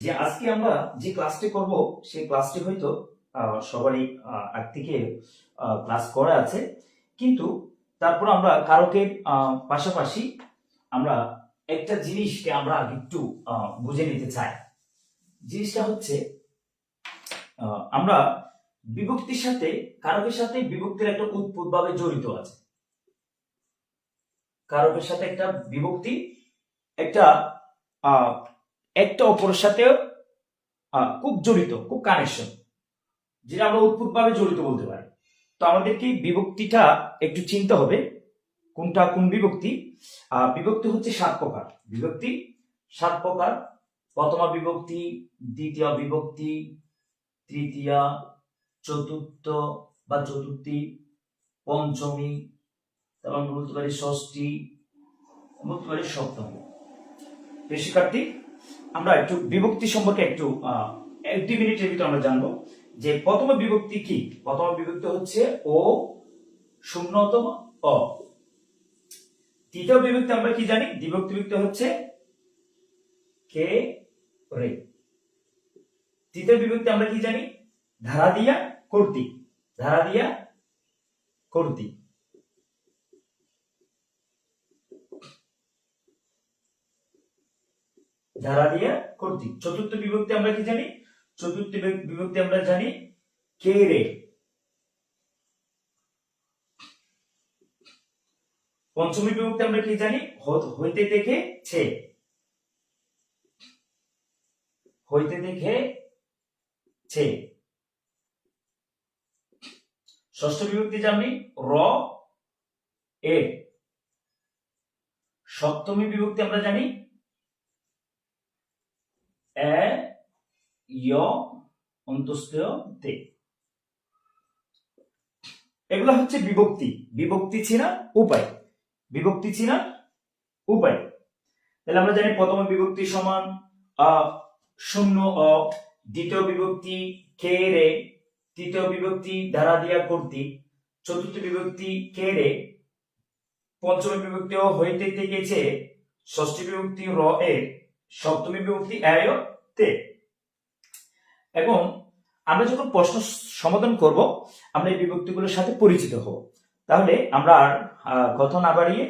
যে আজকে আমরা যে ক্লাসটি করব সেই ক্লাসটি হয়তো সবারই আগ থেকে ক্লাস করা আছে, কিন্তু তারপর আমরা কারকের পাশাপাশি আমরা একটা জিনিসকে আমরা একটু বুঝে নিতে চাই। জিনিসটা হচ্ছে আমরা বিভক্তির সাথে কারকের সাথে বিভক্তির একটা উৎপত্তিভাবে জড়িত আছে। কারকের সাথে একটা বিভক্তি একটা একটা অপরের সাথে খুব জড়িত, খুব কানেকশন, যেটা আমরা উৎপত্তিভাবে জড়িত বলতে পারি। তো আমাদেরকে বিভক্তিটা একটু চিনতে হবে, কোনটা কোন বিভক্তি। বিভক্তি হচ্ছে 7 প্রকার। বিভক্তি 7 প্রকার। প্রথমা বিভক্তি, দ্বিতীয় বিভক্তি, তৃতীয়া, চতুর্থ বা চতুর্থী, পঞ্চমী, তারপর আমরা বলতে পারি ষষ্ঠী, বলতে পারি সপ্তমী। শিক্ষার্থী, আমরা একটু বিভক্তি সম্পর্কে একটু 1-2 মিনিটের ভিতরে আমরা জানবো যে প্রথম বিভক্তি কি। প্রথম বিভক্তি হচ্ছে ও, শূন্যতম অ। তৃতীয় বিভক্তি আমরা কি জানি? দ্বিভক্তি বিভক্তি হচ্ছে কে রে। তৃতীয় বিভক্তি আমরা কি জানি? ধারা দিয়া কর্তৃক। ধারা দিয়া কর্তৃক। ধারা দিয়া কর্তৃক। চতুর্থ বিভক্তি আমরা কি জানি? চতুর্থ বিভক্তি আমরা জানি কে রে। পঞ্চমী বিভক্তি আমরা কি জানি? হইতে থেকে ছে। হইতে থেকে ছে। ষষ্ঠ বিভক্তি জানি র এ। সপ্তমী বিভক্তি আমরা জানি এ য় অন্তস্থ তে। এগুলো হচ্ছে বিভক্তি। বিভক্তি ছিনা উপায়। বিভক্তি ছিনা উপায়। তাহলে আমরা জানি প্রথম বিভক্তি সমান শূন্য অ, দ্বিতীয় বিভক্তি কে রে, তৃতীয় বিভক্তি ধারা দিয়া কর্তৃক, চতুর্থ বিভক্তি কে রে, পঞ্চমী বিভক্তি ও হইতে থেকেছে, ষষ্ঠী বিভক্তি র এ, সপ্তমী বিভক্তি এ তে। এবং আমরা যখন প্রশ্ন সমাধান করব আমরা এই বিভক্তিগুলোর সাথে পরিচিত হব। তাহলে আমরা কথা না বাড়িয়ে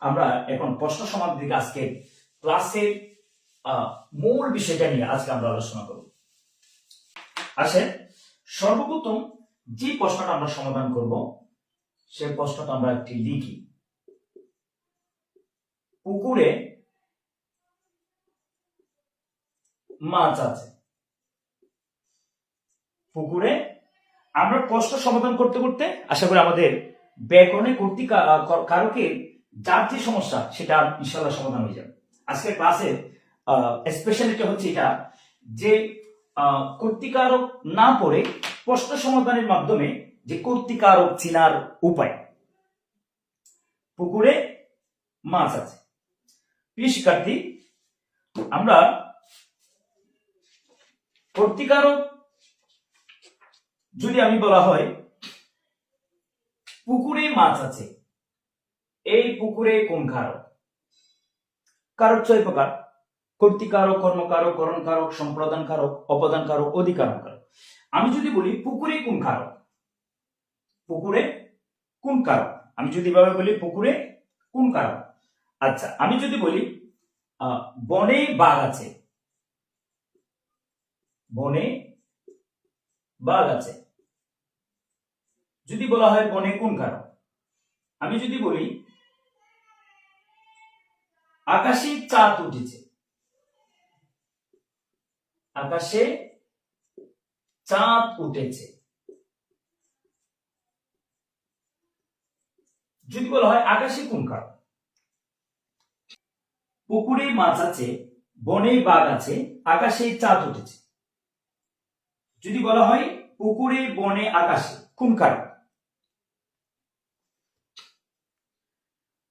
আমরা এখন প্রশ্ন সমাধান দিকে আজকে ক্লাসের মূল বিষয়টা নিয়ে আজকে আমরা আলোচনা করব। আসেন, সর্বপ্রথম যে প্রশ্নটা আমরা সমাধান করব সেই প্রশ্নটা আমরা একটি লিখি। পুকুরে মাছ আছে। পুকুরে আমরা প্রশ্ন সমাধান করতে করতে আশা করি আমাদের ব্যাকরণে কর্তৃক কারকের যার যে সমস্যা সেটা ইনশাআল্লাহ সমাধান হয়ে যাবে। আজকের ক্লাসের স্পেশালিটি হচ্ছে এটা যে কর্তৃকারক না পড়ে প্রশ্ন সমাধানের মাধ্যমে যে কর্তৃকারক চিনার উপায়। পুকুরে মাছ আছে। প্রিয় শিক্ষার্থী, আমরা কর্তৃকারক যদি আমি বলা হয় পুকুরে মাছ আছে, এই পুকুরে কোন কারক? কারক 6 প্রকার। কর্তৃকারক, কর্মকারক, করণকারক, সম্প্রদান কারক, অপদান কারক, অধিকরণ কারক। আমি যদি বলি পুকুরে কোন কারক, পুকুরে কোন কারক, আমি যদি এভাবে বলি পুকুরে কোন কারক। আচ্ছা, আমি যদি বলি বনে বাঘ আছে, বনে বাঘ আছে, যদি বলা হয় বনে কোন কারক। আমি যদি বলি আকাশে চাঁদ উঠেছে, আকাশে চাঁদ উঠেছে, যদি বলা হয় আকাশে কোন কারক। পুকুরে মাছ আছে, বনে বাঘ আছে, আকাশে চাঁদ উঠেছে, যদি বলা হয় পুকুরে বনে আকাশে কোন কারক।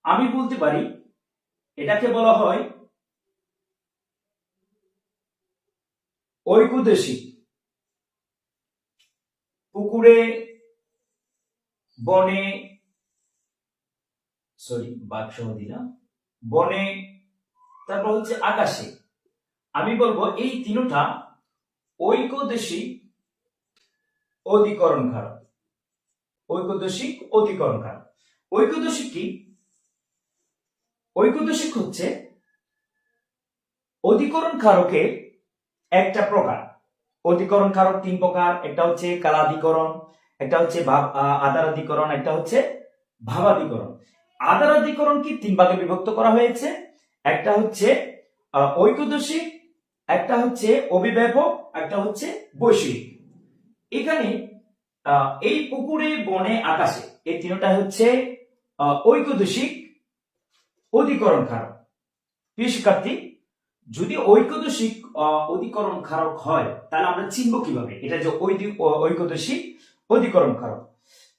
আমি বলতে পারি এটাকে বলা হয় ঐকদেশিক। পুকুরে বনে বাক্স দিলাম, বনে, তারপর হচ্ছে আকাশে। আমি বলবো এই তিনটা ঐকদেশিক অধিকরণ কারক। ঐকদেশিক অধিকরণ কারক। ঐকদেশিক কি? ঐকদেশিক হচ্ছে অধিকরণ কারকের একটা প্রকার। অধিকরণ কারক তিন প্রকার, একটা হচ্ছে কালাধিকরণ, একটা হচ্ছে আদারাধিকরণ, একটা হচ্ছে ভাবাধিকরণ। আদারাধিকরণ কি তিন ভাগে বিভক্ত করা হয়েছে, একটা হচ্ছে ঐকদেশিক, একটা হচ্ছে অভিব্যাপক, একটা হচ্ছে বৈষয়িক। এখানে এই পুকুরে বনে আকাশে এই তিনটা হচ্ছে ঐকদেশিক অধিকরণ কারক। প্রিয় শিক্ষার্থী, যদি ঐকদেশিক অধিকরণ কারক হয় তাহলে আমরা চিনব কিভাবে এটা যে ঐকদেশিক অধিকরণ কারক?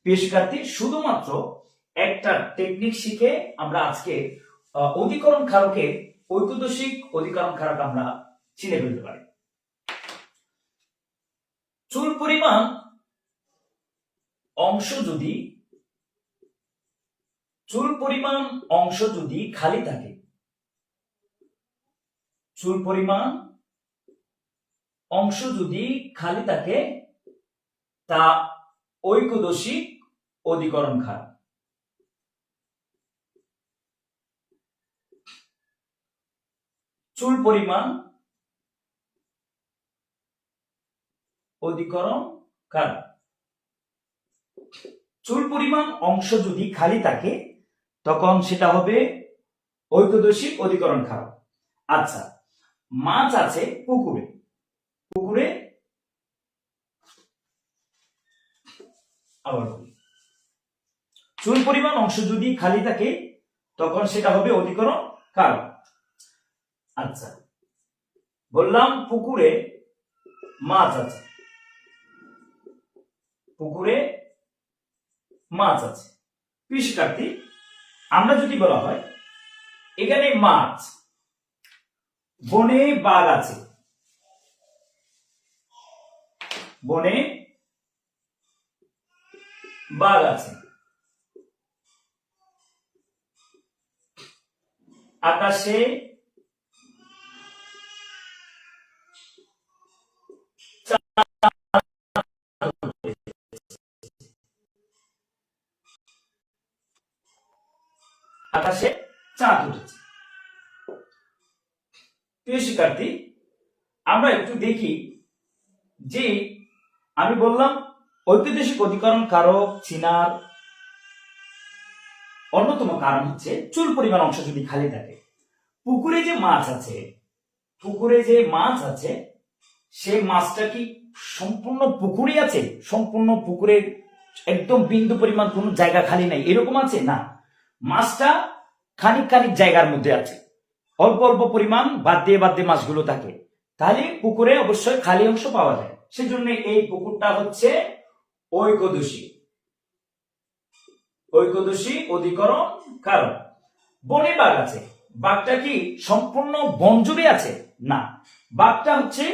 প্রিয় শিক্ষার্থী, শুধুমাত্র একটা টেকনিক শিখে আমরা আজকে অধিকরণ কারকের ঐকদেশিক অধিকরণ কারক আমরা চিনে ফেলতে পারি। চুল পরিমাণ অংশ যদি খালি থাকে, চুল পরিমাণ অংশ যদি খালি থাকে তা ঐকদেশিক অধিকরণ কারক। চুল পরিমাণ অধিকরণ কারক। চুল পরিমাণ অংশ যদি খালি থাকে তখন সেটা হবে ঐকদেশিক অধিকরণ কারক। আচ্ছা, মাছ আছে পুকুরে, আবার চুল পরিমাণ অংশ যদি খালি থাকে তখন সেটা হবে অধিকরণ কারক। আচ্ছা, বললাম পুকুরে মাছ আছে, প্রিয় শিক্ষার্থী, আমরা যদি বলা হয় এখানে মাছ, বনে বাঘ আছে, আকাশে চাঁদ উঠেছে। প্রিয় শিক্ষার্থী, আমরা একটু দেখি যে আমি বললাম ঐকদেশিক অধিকরণ কারক চিনার অন্যতম কারণ হচ্ছে চুল পরিমাণ অংশ যদি খালি থাকে। পুকুরে যে মাছ আছে সে মাছটা কি সম্পূর্ণ পুকুরে আছে? সম্পূর্ণ পুকুরে একদম বিন্দু পরিমাণ কোনো জায়গা খালি নাই এরকম আছে না, মাছটা খানিক জায়গার মধ্যে আছে, অল্প অল্প পরিমাণ বাদ দিয়ে মাছগুলো থাকে। তাহলে পুকুরে অবশ্যই খালি অংশ পাওয়া যায়, সেজন্য এই পুকুরটা হচ্ছে ঐকদেশিক অধিকরণ কারক। বনে বাঘ আছে, বাঘটা কি সম্পূর্ণ বন জুড়ে আছে? না, বাঘটা হচ্ছে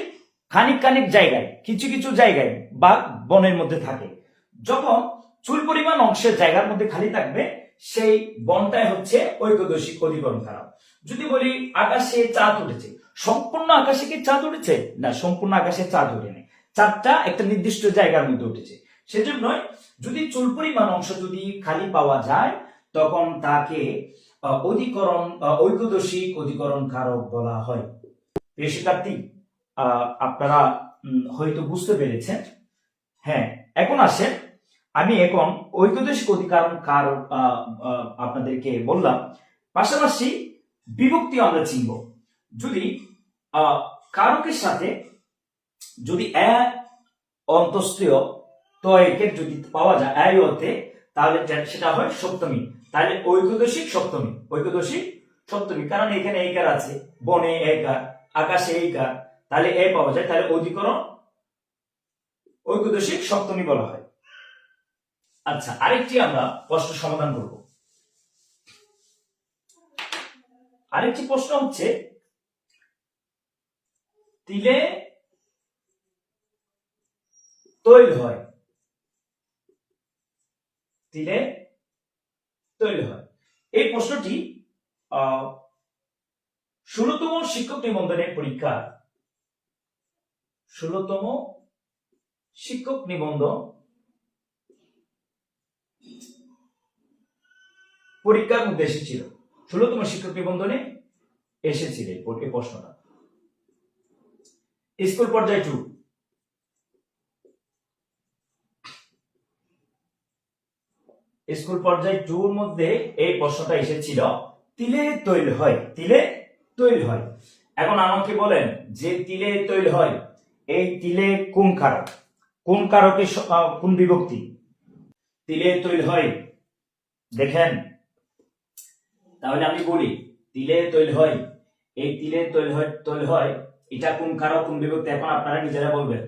খানিক জায়গায়, কিছু জায়গায় বাঘ বনের মধ্যে থাকে। যখন চুল পরিমাণ অংশের জায়গার মধ্যে খালি থাকবে সেই বনটাই হচ্ছে ঐকদেশিক অধিকরণ কারক। যদি বলি আকাশে চাঁদ উঠেছে, সম্পূর্ণ আকাশে কি চাঁদ উঠেছে? না, সম্পূর্ণ আকাশে চাঁদ ওঠেনি, চাঁদটা একটা নির্দিষ্ট জায়গার মধ্যে উঠেছে। সেজন্য যদি চুল পরিমাণ অংশ যদি খালি পাওয়া যায় তখন তাকে ঐকদেশিক অধিকরণ কারক বলা হয়। প্রিয় শিক্ষার্থী, আপনারা হয়তো বুঝতে পেরেছেন। হ্যাঁ, এখন আসেন, আমি এখন ঐকদেশিক অধিকরণ কারক আপনাদেরকে বললাম, পাশাপাশি বিভক্তি আমরা চিনব। যদি কারকের সাথে যদি অন্তঃস্থীয় তয়কের যদি পাওয়া যায় আয়তে, তাহলে সেটা হয় সপ্তমী। তাহলে ঐকদেশিক সপ্তমী, কারণ এখানে এইকার আছে, বনে এইকার, আকাশে এইকার, তাহলে এ পাওয়া যায়, তাহলে অধিকরণ ঐকদেশিক সপ্তমী বলা হয়। আচ্ছা, আরেকটি আমরা প্রশ্ন সমাধান করব। আরেকটি প্রশ্ন হচ্ছে, তিলে তৈল হয়, এই প্রশ্নটি 16তম শিক্ষক নিবন্ধনের পরীক্ষা 16তম শিক্ষক নিবন্ধন পরীক্ষার মধ্যে এসেছিল। 16তম শিক্ষক নিবন্ধনে এসেছিল এই প্রশ্নটা। স্কুল পর্যায়ে 2, স্কুল পর্যায়ে 2 এর মধ্যে এই প্রশ্নটা এসেছিল, তিলে তৈল হয়, তিলে তৈল হয়। এখন আমাকে বলেন যে তিলে তৈল হয়, এই তিলে কোন কারক, কোন কারকে কোন বিভক্তি? তিলে তৈল হয়, দেখেন তাহলে আমি বলি তিলে তৈল হয়, এই তিলে তৈল হয় এটা কোন কারক কোন বিভক্তি? এখন আপনারা নিজেরা বলবেন।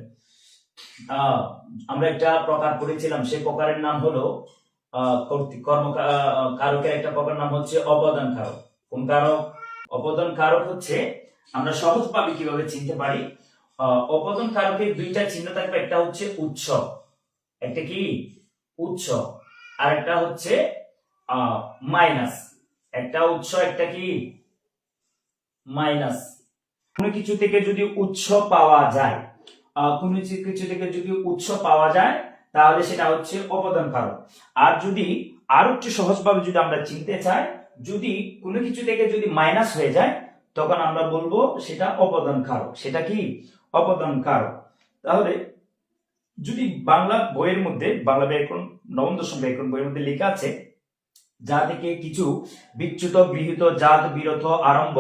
আমরা একটা প্রকার পড়েছিলাম, সেই প্রকারের নাম হলো কারকের একটা প্রকার নাম হচ্ছে অপদান কারক। কোন কারক? অপদান কারক হচ্ছে, আমরা সহজভাবে কিভাবে চিনতে পারি, অপদান কারকের দুইটা চিহ্ন থাকবে, একটা হচ্ছে উৎস, একটা কি উৎস, আর একটা হচ্ছে মাইনাস, একটা উৎস একটা কি মাইনাস। কোনো কিছু থেকে যদি উৎস পাওয়া যায়, কোনো কিছু থেকে যদি উৎস পাওয়া যায় তাহলে সেটা হচ্ছে অপদান কারক। আর যদি আরো একটু সহজভাবে যদি আমরা চিনতে চাই, যদি কোনো কিছু থেকে যদি মাইনাস হয়ে যায় তখন আমরা বলবো সেটা অপদান কারক, সেটা কি অপদান কারক। তাহলে যদি বাংলা বইয়ের মধ্যে, বাংলা ব্যাকরণ নবম দশম ব্যাকরণ বইয়ের মধ্যে লেখা আছে, যা থেকে কিছু বিচ্যুত গৃহীত জাত বিরত আরম্ভ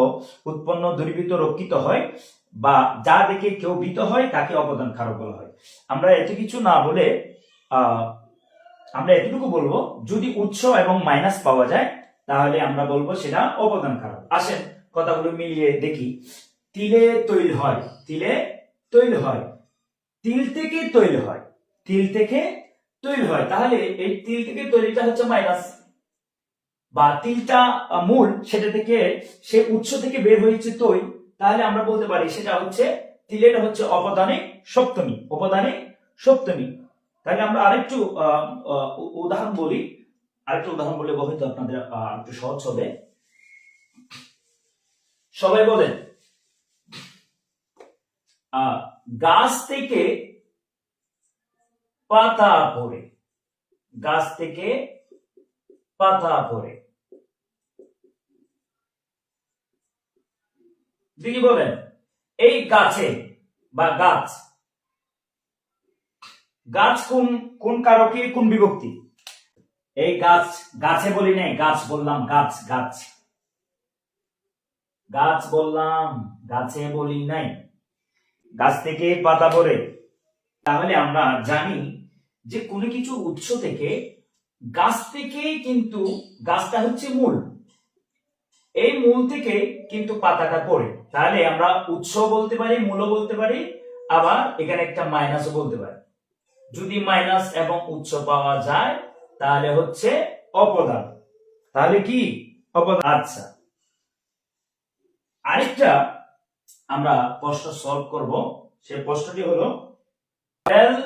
উৎপন্ন দূরীভূত রক্ষিত হয়, বা যা দেখে কেউ ভীত হয় তাকে অপদান কারক বলা হয়। আমরা এত কিছু না বলে আমরা এতটুকু বলবো, যদি উৎস এবং মাইনাস পাওয়া যায় তাহলে আমরা বলবো সেটা অপদান কারক। আসেন কথাগুলো মিলিয়ে দেখি। তিলে তৈল হয়, তিলে তৈল হয়, তিল থেকে তৈল হয়, তিল থেকে তৈল হয়, তাহলে এই তিল থেকে তৈলটা হচ্ছে মাইনাস, বা তিলটা মূল, সেটা থেকে সে উৎস থেকে বের হয়েছে তৈল, তাহলে আমরা বলতে পারি সেটা হচ্ছে তিলেটা হচ্ছে অপদানে সপ্তমী, অপদানে সপ্তমী। তাহলে আমরা আরেকটু উদাহরণ বলি, আরেকটু উদাহরণ বলে হয়তো আপনাদের একটু সহজ হবে। সবাই বলেন, গাছ থেকে পাতা পড়ে, গাছ থেকে পাতা পড়ে, দিদি বলেন এই গাছে বা গাছ, গাছ কোন কোন কারকে কোন বিভক্তি? এই গাছ, গাছে বলি নাই, গাছ বললাম, গাছ গাছ গাছ বললাম, গাছে বলি নাই। গাছ থেকে পাতা পড়ে, তাহলে আমরা জানি যে কোনো কিছু উৎস থেকে, গাছ থেকে, কিন্তু গাছটা হচ্ছে মূল, এই মূল থেকে কিন্তু পাতাটা পড়ে, তাহলে আমরা উৎস বলতে পারি, মূলও বলতে পারি, আবার এখানে একটা মাইনাসও বলতে পারি। যদি মাইনাস এবং উৎস পাওয়া যায় তাহলে হচ্ছে অপদান, তাহলে কি অপদান। আচ্ছা, আরেকটা আমরা প্রশ্ন সলভ করব, সেই প্রশ্নটি হলো, রেল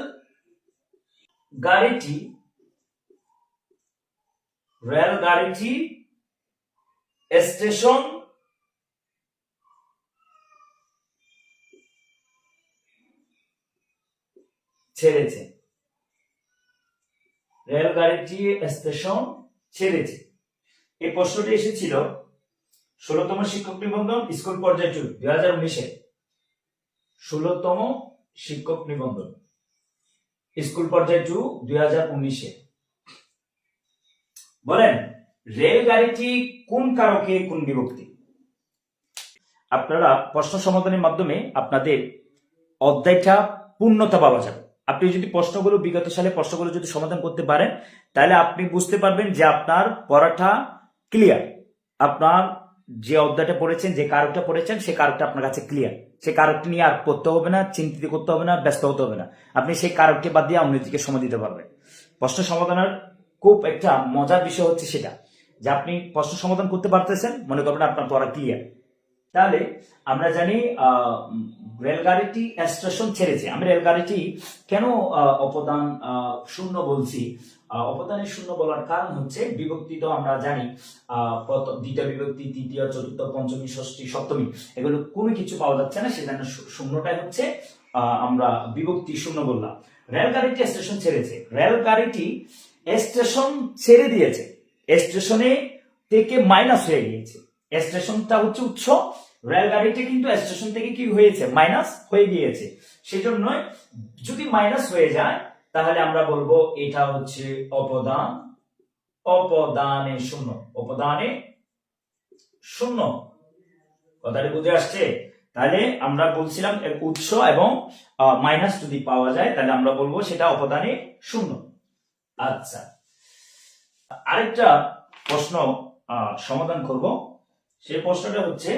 গাড়িটি স্টেশন ছেড়েছে, রেলগাড়িটি স্টেশন ছেড়েছে। এই প্রশ্নটি এসেছিল 16তম শিক্ষক নিবন্ধন স্কুল পর্যায়ে 2019-এ, 16তম শিক্ষক নিবন্ধন স্কুল পর্যায়ে 2019-এ। বলেন রেলগাড়িটি কোন কারকে কোন বিভক্তি? আপনারা প্রশ্ন সমাধানের মাধ্যমে আপনাদের অধ্যায়টা পূর্ণতা পাওয়া যাবে। আপনি যদি প্রশ্নগুলো, বিগত সালে প্রশ্নগুলো যদি সমাধান করতে পারেন তাহলে আপনি বুঝতে পারবেন যে আপনার পড়াটা ক্লিয়ার, আপনার যে অধ্যায়টা পড়েছেন, যে কারকটা পড়েছেন, সে কারকটা আপনার কাছে ক্লিয়ার। সেই কারকটি নিয়ে আর পড়তে হবে না, চিন্তিত করতে হবে না, ব্যস্ত হতে হবে না। আপনি সেই কারকটি বাদ দিয়ে অন্যদিকে সময় দিতে পারবেন। প্রশ্ন সমাধানের খুব একটা মজার বিষয় হচ্ছে সেটা, যে আপনি প্রশ্ন সমাধান করতে পারতেছেন, মনে করবেন আপনার পড়া ক্লিয়ার। তাহলে আমরা জানি রেলগাড়িটি স্টেশন ছেড়েছে। আমি রেলগাড়িটি কেন অপদান শূন্য বলছি? অপদানের শূন্য বলার কারণ হচ্ছে বিভক্তি তো আমরা জানি প্রথম, দ্বিতীয় বিভক্তি, তৃতীয়, চতুর্থ, পঞ্চমী, ষষ্ঠী, সপ্তমী এগুলো কোনো কিছু পাওয়া যাচ্ছে না, সেজন্য শূন্যটাই হচ্ছে আমরা বিভক্তি শূন্য বললাম। রেলগাড়িটি স্টেশন ছেড়েছে, রেলগাড়িটি স্টেশন ছেড়ে দিয়েছে, স্টেশনে থেকে মাইনাস হয়ে গিয়েছে। স্টেশনটা হচ্ছে উৎস, রেলগাড়িটি কিন্তু স্টেশন থেকে কি হয়েছে? মাইনাস হয়ে গিয়েছে। সেজন্য যদি মাইনাস হয়ে যায় তাহলে আমরা বলবো এটা হচ্ছে অপদান, অপদানে শূন্য, অপদানে শূন্য। কথাটি বুঝে আসছে? তাহলে আমরা বলছিলাম উৎস এবং মাইনাস যদি পাওয়া যায় তাহলে আমরা বলবো সেটা অপদানে শূন্য। আচ্ছা, আরেকটা প্রশ্ন সমাধান করব। সেই প্রশ্নটা হচ্ছে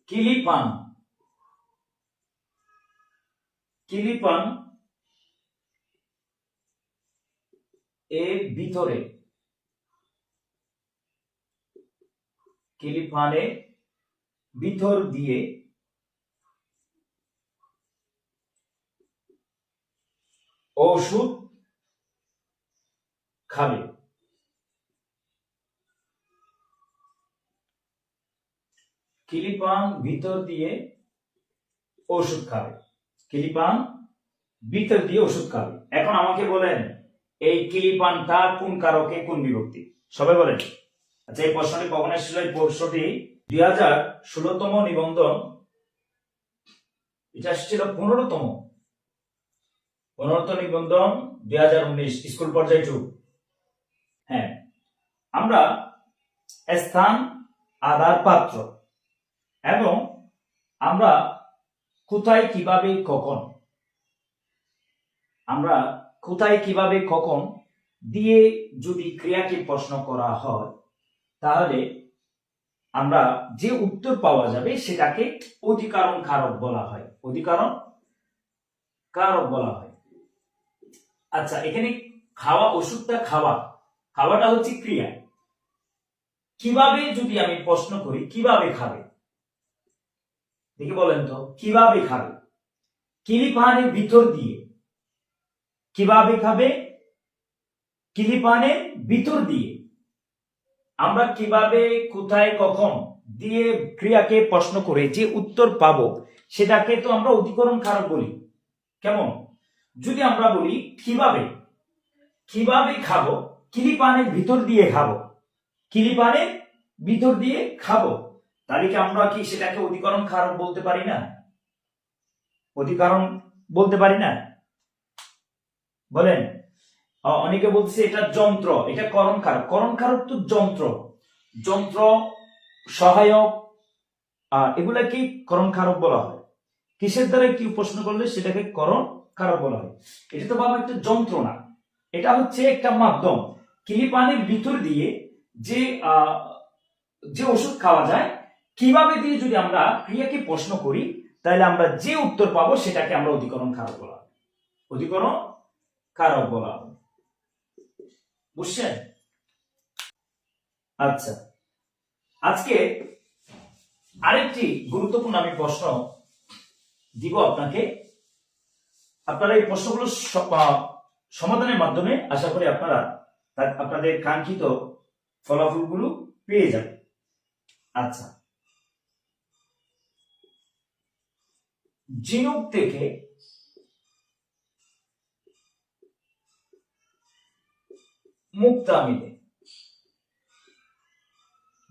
কিলিপান, কিলিপান এর ভিতরে, কিলিপানের ভিতর দিয়ে ওষুধ খাবে। কিলিপান ভিতর দিয়ে ওষুধ খাবে, কিলিপান ভিতর দিয়ে ওষুধ খাবে। এখন আমাকে বলেন এই কিলিপানটা কোন কারকে কোন বিভক্তি? সবাই বলেন। আচ্ছা, এই প্রশ্নটি কখন এসেছিল? এই প্রশ্নটি 2016তম নিবন্ধন, এটা এসেছিল 15তম নিবন্ধন 2019 স্কুল পর্যায়ে 2। হ্যাঁ, আমরা স্থান, আধার, পাত্র এবং আমরা কোথায়, কিভাবে, কখন, আমরা কোথায়, কিভাবে, কখন দিয়ে যদি ক্রিয়াকে প্রশ্ন করা হয় তাহলে আমরা যে উত্তর পাওয়া যাবে সেটাকে অধিকরণ কারক বলা হয়, অধিকরণ কারক বলা হয়। আচ্ছা, এখানে খাওয়া, ওষুধটা খাওয়া, খাওয়াটা হচ্ছে ক্রিয়া। কিভাবে যদি আমি প্রশ্ন করি কিভাবে খাবে, দেখি বলেন তো কিভাবে খাবে? কিলিপানের ভিতর দিয়ে, কিভাবে খাবে? কিলিপানের ভিতর দিয়ে। আমরা কিভাবে, কোথায়, কখন দিয়ে ক্রিয়াকে প্রশ্ন করে যে উত্তর পাবো সেটাকে তো আমরা অধিকরণ কারক বলি। কেমন? যদি আমরা বলি কিভাবে, কিভাবে খাবো, কিলিপানের ভিতর দিয়ে খাবো, কিলিপানের ভিতর দিয়ে খাবো, তাহলে কি আমরা কি সেটাকে অধিকরণ কারক বলতে পারি না? অধিকরণ বলতে পারি না? বলেন। অনেকে বলছে এটা যন্ত্র, এটা করণ কারক। করণ কারক তো যন্ত্র, যন্ত্র, সহায়ক, এগুলাকে করণ কারক বলা হয়। কিসের দ্বারা কি প্রশ্ন করলে সেটাকে করণ কারক বলা হয়। এটা তো বাবা একটা যন্ত্র না, এটা হচ্ছে একটা মাধ্যম। কিলিপানের ভিতর দিয়ে যে যে ওষুধ খাওয়া যায়, কিভাবে দিয়ে যদি আমরা ক্রিয়াকে প্রশ্ন করি তাহলে আমরা যে উত্তর পাবো সেটাকে আমরা অধিকরণ কারক বলা হয়, অধিকরণ কারক বলা হয়। বুঝছেন? আচ্ছা, আজকে আরেকটি গুরুত্বপূর্ণ আমি প্রশ্ন দিব আপনাকে। আপনারা এই প্রশ্নগুলো সমাধানের মাধ্যমে আশা করি আপনারা আপনাদের কাঙ্ক্ষিত ফলাফলগুলো পেয়ে যাবেন। আচ্ছা, ঝিনুক থেকে মুক্তা মেলে,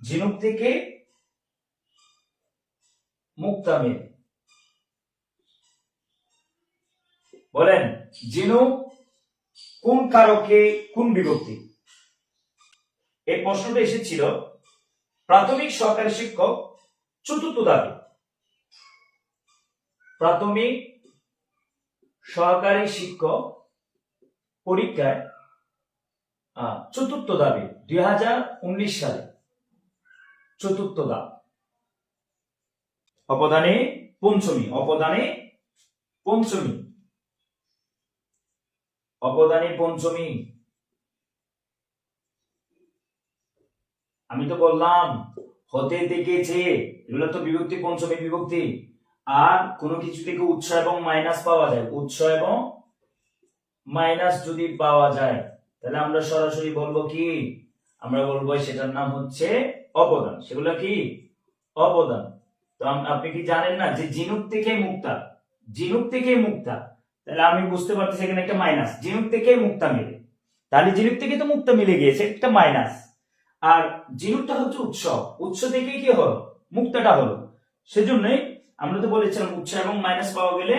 ঝিনুক থেকে মুক্তা মেলে। বলেন ঝিনুক কোন কারকে কোন বিভক্তি? এই প্রশ্নটা এসেছিল প্রাথমিক সহকারী শিক্ষক চতুর্থ দাবি, প্রাথমিক সহকারী শিক্ষক পরীক্ষায় চতুর্থ দাবি 2019 সালে চতুর্থ দাব। অপদানে পঞ্চমী, অপদানে পঞ্চমী, অপদানে পঞ্চমী। আমি তো বললাম হতে দেখেছে, এগুলো তো বিভক্তি, পঞ্চমী বিভক্তি। আর কোনো কিছু থেকে উৎস এবং মাইনাস পাওয়া যায়, উৎস এবং মাইনাস যদি পাওয়া যায় তাহলে আমরা সরাসরি বলবো কি, আমরা বলবো সেটার নাম হচ্ছে অবদান। সেগুলো কি? অবদান। তো আপনি কি জানেন না যে জিনুক থেকে মুক্তা, জিনুক থেকে মুক্তা, তাহলে আমি বুঝতে পারতেছি এখানে একটা মাইনাস, জিনুক থেকে মুক্তা মিলে, তাহলে জিনুক থেকে তো মুক্তা মিলে গিয়েছে, একটা মাইনাস। আর জিনুকটা হচ্ছে উৎস, উৎস থেকে কি হলো? মুক্তাটা হলো। সেজন্যই আমরা তো বলেছিলাম উৎস এবং মাইনাস পাওয়া গেলে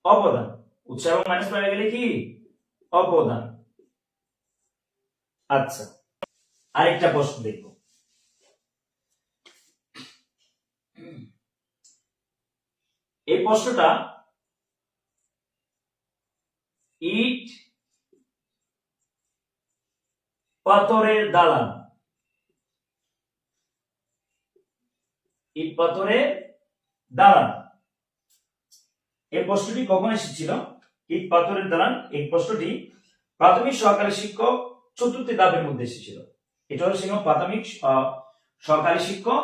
অবদান, উৎস এবং মাইনাস পাওয়া গেলে কি? অবদান। আচ্ছা, আরেকটা প্রশ্ন দেখব। এই প্রশ্নটা, ইট পাথরের দালান, ইট পাথরের দালান, এই প্রশ্নটি কখন এসেছিল? ইট পাথরের দালান, এই প্রশ্নটি প্রাথমিক সহকারী শিক্ষক চতুর্থ ধাপের মধ্যে এসেছিল। এটা হচ্ছে প্রাথমিক সহকারী শিক্ষক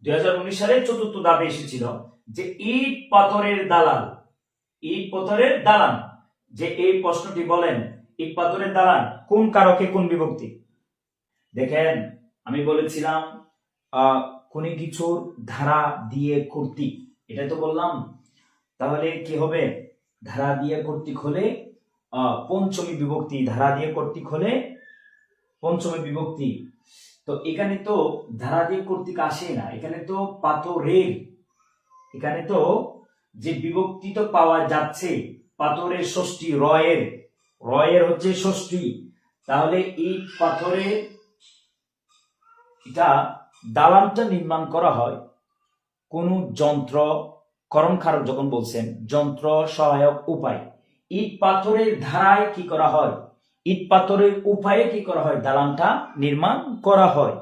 2019 সালে চতুর্থ ধাপে এসেছিল যে ইট পাথরের দালান, ইট পাথরের দালান, যে এই প্রশ্নটি বলেন ইট পাথরের দালান কোন কারকে কোন বিভক্তি। দেখেন আমি বলেছিলাম কোন কিছুর ধারা দিয়ে কর্তৃক, এটাই তো বললাম। তাহলে কি হবে? ধারা দিয়ে কর্তৃক হলে পঞ্চমী বিভক্তি, ধারা দিয়ে কর্তৃক হলে পঞ্চমী বিভক্তি। তো এখানে তো ধারা দিয়ে কর্তৃক আসে না, এখানে তো পাথরের, এখানে তো যে বিভক্তি তো পাওয়া যাচ্ছে পাথরের ষষ্ঠী, রয়ের, রয়ের হচ্ছে ষষ্ঠী। তাহলে ইট পাথরের, এটা দালানটা নির্মাণ করা হয় কোন যন্ত্র, করণ কারক যখন বলছেন যন্ত্র সহায়ক উপায়, ইট পাথরের ধারায় কি করা হয়? ইট পাথরের উপায়ে কি করা হয়? দালানটা নির্মাণ করা হয়।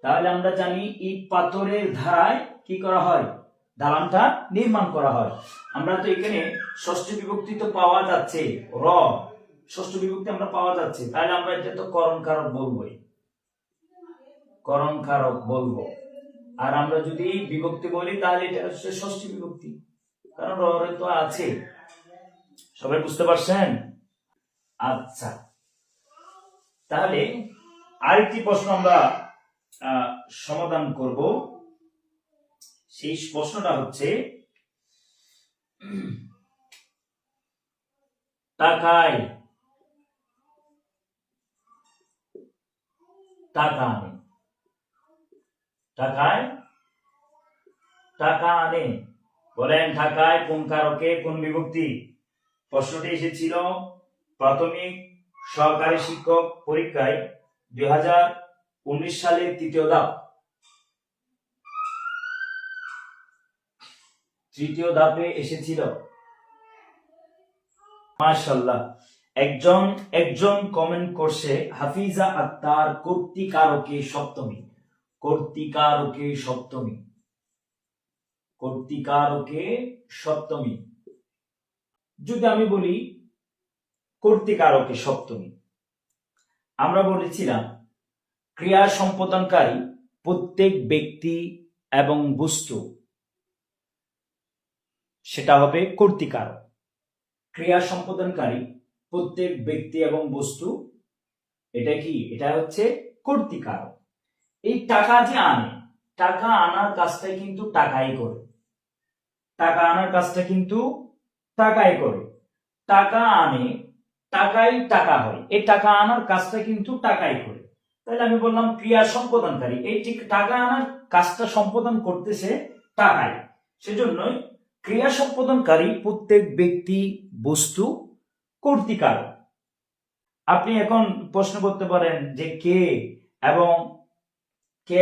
তাহলে আমরা জানি ইট পাথরের ধারায় কি করা হয়? দালানটা নির্মাণ করা হয়। আমরা তো এখানে ষষ্ঠী বিভক্তি তো পাওয়া যাচ্ছে, র ষষ্ঠ বিভক্তি আমরা পাওয়া যাচ্ছে, তাহলে আমরা এটা তো করণ কারক বলবোই, করণ কারক বলবো। আর আমরা যদি বিভক্তি বলি তাহলে এটা হচ্ছে ষষ্ঠী বিভক্তি, কারণ রে তো আছে। সবাই বুঝতে পারছেন? আচ্ছা, তাহলে আরেকটি প্রশ্ন আমরা সমাধান করব। সেই প্রশ্নটা হচ্ছে টাকায় টাকা আনে, টাকায় টাকা আনে, বলেন টাকায় কোন কারকে কোন বিভক্তি। প্রশ্নটি এসেছিল প্রাথমিক সহকারী শিক্ষক পরীক্ষায় 2019 সালের তৃতীয় ধাপ, তৃতীয় ধাপে এসেছিল। মাশাআল্লাহ, একজন একজন কমেন্ট করছে হাফিজা আক্তার কর্তৃকারকে সপ্তমী, কর্তৃকারকে সপ্তমী, কর্তৃকারকে সপ্তমী। যদি আমি বলি কর্তৃকারকে সপ্তমী, আমরা বলেছিলাম ক্রিয়া সম্পাদনকারী প্রত্যেক ব্যক্তি এবং বস্তু, সেটা হবে কর্তৃকারক। ক্রিয়া সম্পাদনকারী প্রত্যেক ব্যক্তি এবং বস্তু, এটা কি? এটা হচ্ছে কর্তৃকারক। এই টাকা যে আনে, টাকা আনার কাজটা কিন্তু টাকাই করে, টাকা আনার কাজটা কিন্তু টাকাই করে, টাকা আনে টাকাই টাকা হয়, এই টাকা আনার কাজটা কিন্তু টাকাই করে। তাহলে আমি বললাম ক্রিয়া সম্পাদনকারী, এই ঠিক টাকা আনার কাজটা সম্পাদন করতেছে টাকায়, সেজন্যই ক্রিয়া সম্পাদনকারী প্রত্যেক ব্যক্তি বস্তু কর্তৃকারক। আপনি এখন প্রশ্ন করতে পারেন যে কে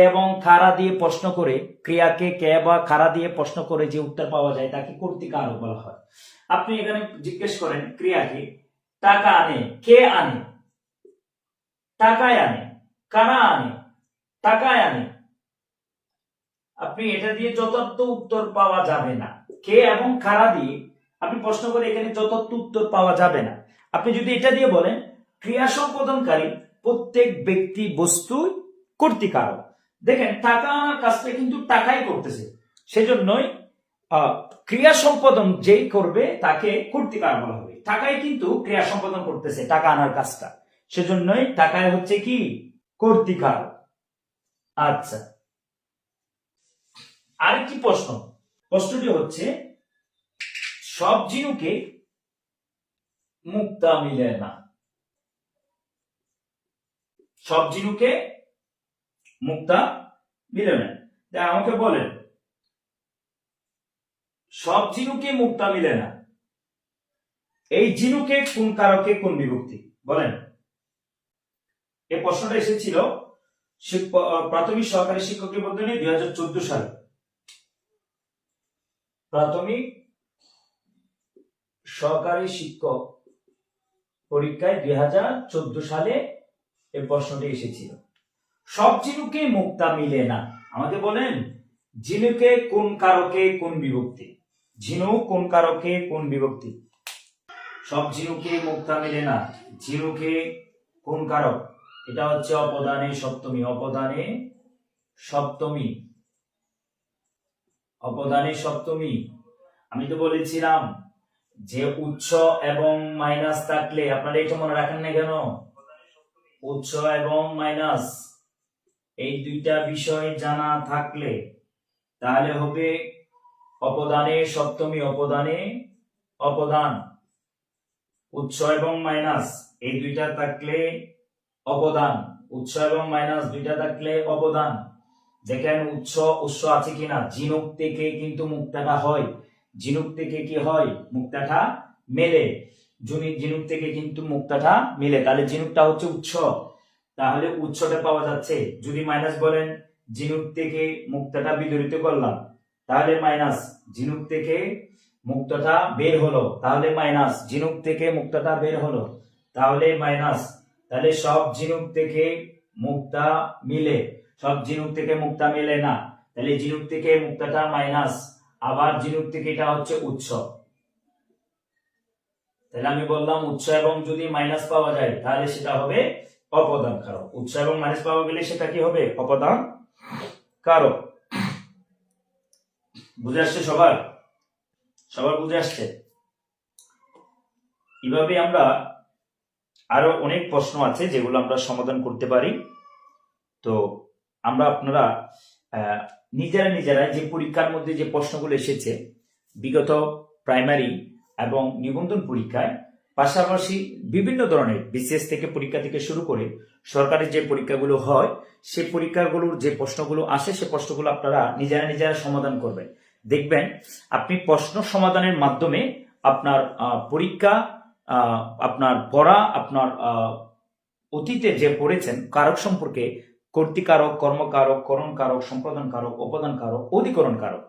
এবং কারা দিয়ে প্রশ্ন করে, ক্রিয়াকে কে বা কারা দিয়ে প্রশ্ন করে যে উত্তর পাওয়া যায় তাকে কর্তৃকারক বলা হয়। আপনি এখানে জিজ্ঞেস করেন ক্রিয়াকে টাকা আনে, কে আনে? টাকায় আনে। কারা আনে? টাকায় আনে। আপনি এটা দিয়ে যথার্থ উত্তর পাওয়া যাবে না। কে এবং কারা দিয়ে আপনি প্রশ্ন করে এখানে যথার্থ উত্তর পাওয়া যাবে না। আপনি যদি এটা দিয়ে বলেন ক্রিয়া সম্পাদনকারী প্রত্যেক ব্যক্তি বস্তু কর্তৃকারক, দেখেন টাকা আনার কাজটা কিন্তু টাকাই করতেছে, সেজন্যই ক্রিয়া সম্পাদন যেই করবে তাকে কর্তৃকার বলা হবে। টাকাই কিন্তু ক্রিয়া সম্পাদন করতেছে টাকা আনার কাজটা, সেজন্যই টাকায় হচ্ছে কি কর্তৃকার। আচ্ছা, আরেকটি প্রশ্নটি হচ্ছে সব ঝিনুকে মুক্তা মিলে না। সব ঝিনুকে মুক্তা মিলে না, আমাকে বলেন সব ঝিনুকে মুক্তা মিলে না, এই ঝিনুকে কোন কারকে কোন বিভক্তি বলেন। এই প্রশ্নটা এসেছিল প্রাথমিক সহকারী শিক্ষক নিবন্ধনে 2014 সালে। প্রাথমিক সহকারী শিক্ষক পরীক্ষায় 2014 সালে এই প্রশ্নটি এসেছিল। সব ঝিনুকে মুক্তা মিলে না, আমাকে বলেন ঝিনুকে কোন কারকে কোন বিভক্তি। ঝিনুক কোন কারকে কোন বিভক্তি? সব ঝিনুকে মুক্তা মিলে না, ঝিনুকে কোন কারক? এটা হচ্ছে অপদানে সপ্তমী। অপদানে সপ্তমী, অপদানে সপ্তমী। আমি তো বলেছিলাম যে উৎস এবং মাইনাস থাকলে, আপনারা এটা মনে রাখেন না কেন? উৎস এবং মাইনাস এই দুইটা বিষয় জানা থাকলে তাহলে হবে অপদানে সপ্তমী। অপদানে অপদান, উৎস এবং মাইনাস এই দুইটা থাকলে অপদান, উৎস এবং মাইনাস দুইটা থাকলে অপদান। দেখেন উৎস আছে কিনা, ঝিনুক থেকে কিন্তু মুক্তাটা হয়, ঝিনুক থেকে কি হয় মুক্তাটা মেলে, ঝিনুক থেকে কিন্তু মুক্তাটা মেলে, তাহলে ঝিনুকটা হচ্ছে উৎস, তাহলে উৎসটা পাওয়া যাচ্ছে। যদি মাইনাস বলেন ঝিনুক থেকে মুক্তাটা বিদরিত করলাম তাহলে মাইনাস, ঝিনুক থেকে মুক্তাটা বের হলো তাহলে মাইনাস, ঝিনুক থেকে মুক্তাটা বের হলো তাহলে মাইনাস, তাহলে সব ঝিনুক থেকে মুক্তা মিলে, সব ঝিনুক থেকে মুক্তা মেলে না, তাহলে ঝিনুক থেকে মুক্তাটা মাইনাস, আবার ঝিনুক থেকে এটা হচ্ছে উৎস। তাহলে আমি বললাম উৎস এবং যদি মাইনাস পাওয়া যায় তাহলে সেটা হবে অপদান কারক। উৎস এবং মাইনাস পাওয়া গেলে সেটা কি হবে? অপদান কারক। বুঝে আসছে সবার? সবার বুঝে আসছে? এভাবে আমরা আরো অনেক প্রশ্ন আছে যেগুলো আমরা সমাধান করতে পারি। তো আপনারা নিজেরা যে পরীক্ষার মধ্যে যে প্রশ্নগুলো এসেছে বিগত প্রাইমারি এবং নিবন্ধন পরীক্ষায়, পাশাপাশি বিভিন্ন ধরনের বিসিএস থেকে পরীক্ষা থেকে শুরু করে সরকারি যে পরীক্ষাগুলো হয় সেই পরীক্ষাগুলোর যে প্রশ্নগুলো আসে সে প্রশ্নগুলো আপনারা নিজেরা সমাধান করবেন। দেখবেন আপনি প্রশ্ন সমাধানের মাধ্যমে আপনার পরীক্ষা, আপনার পড়া, আপনার অতীতে যে পড়েছেন কারক সম্পর্কে, কর্তৃকারক, কর্মকারক, করণ কারক, সম্পাদন কারক, উপাদান কারক, অধিকরণ কারক,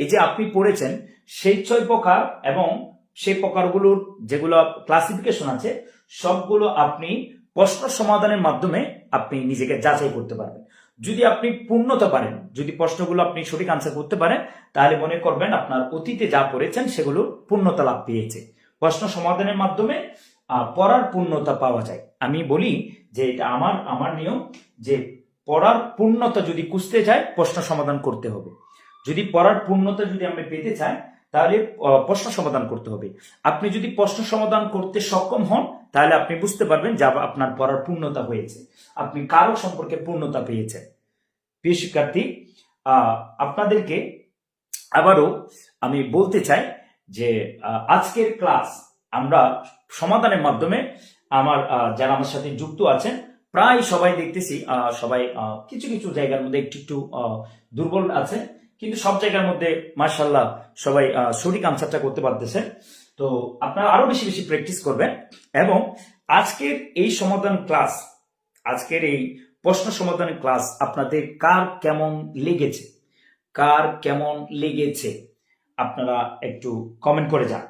এই যে আপনি পড়েছেন সেই 6 প্রকার এবং সেই প্রকারগুলোর যেগুলো ক্লাসিফিকেশন আছে সবগুলো আপনি প্রশ্ন সমাধানের মাধ্যমে আপনি নিজেকে যাচাই করতে পারবেন। যদি আপনি পূর্ণতা পারেন, যদি প্রশ্নগুলো আপনি সঠিক আনসার করতে পারেন তাহলে মনে করবেন আপনার অতীতে যা পড়েছেন সেগুলো পূর্ণতা লাভ পেয়েছে। প্রশ্ন সমাধানের মাধ্যমে পড়ার পূর্ণতা পাওয়া যায়। আমি বলি যে এটা আমার নিয়ম যে পড়ার পূর্ণতা যদি খুঁজতে চাই প্রশ্ন সমাধান করতে হবে। যদি পড়ার পূর্ণতা যদি আমরা পেতে চাই তাহলে প্রশ্ন সমাধান করতে হবে। আপনি যদি প্রশ্ন সমাধান করতে সক্ষম হন তাহলে আপনি বুঝতে পারবেন যে আপনার পড়ার পূর্ণতা হয়েছে, আপনি কারক সম্পর্কে পূর্ণতা পেয়েছেন। প্রিয় শিক্ষার্থী, আপনাদেরকে আবারও আমি বলতে চাই যে আজকের ক্লাস আমরা সমাধানের মাধ্যমে যারা আমার সাথে যুক্ত আছেন প্রায় সবাই দেখতেছি সবাই কিছু কিছু জায়গার মধ্যে একটু দুর্বল আছে, কিন্তু সব জায়গার মধ্যে মাশাআল্লাহ সবাই সঠিক আনসারটা করতে পারতেছেন। তো আপনারা আরো বেশি বেশি প্র্যাকটিস করবেন এবং আজকের এই সমাধান ক্লাস, আজকের এই প্রশ্ন সমাধানের ক্লাস আপনাদের কার কেমন লেগেছে আপনারা একটু কমেন্ট করে যান।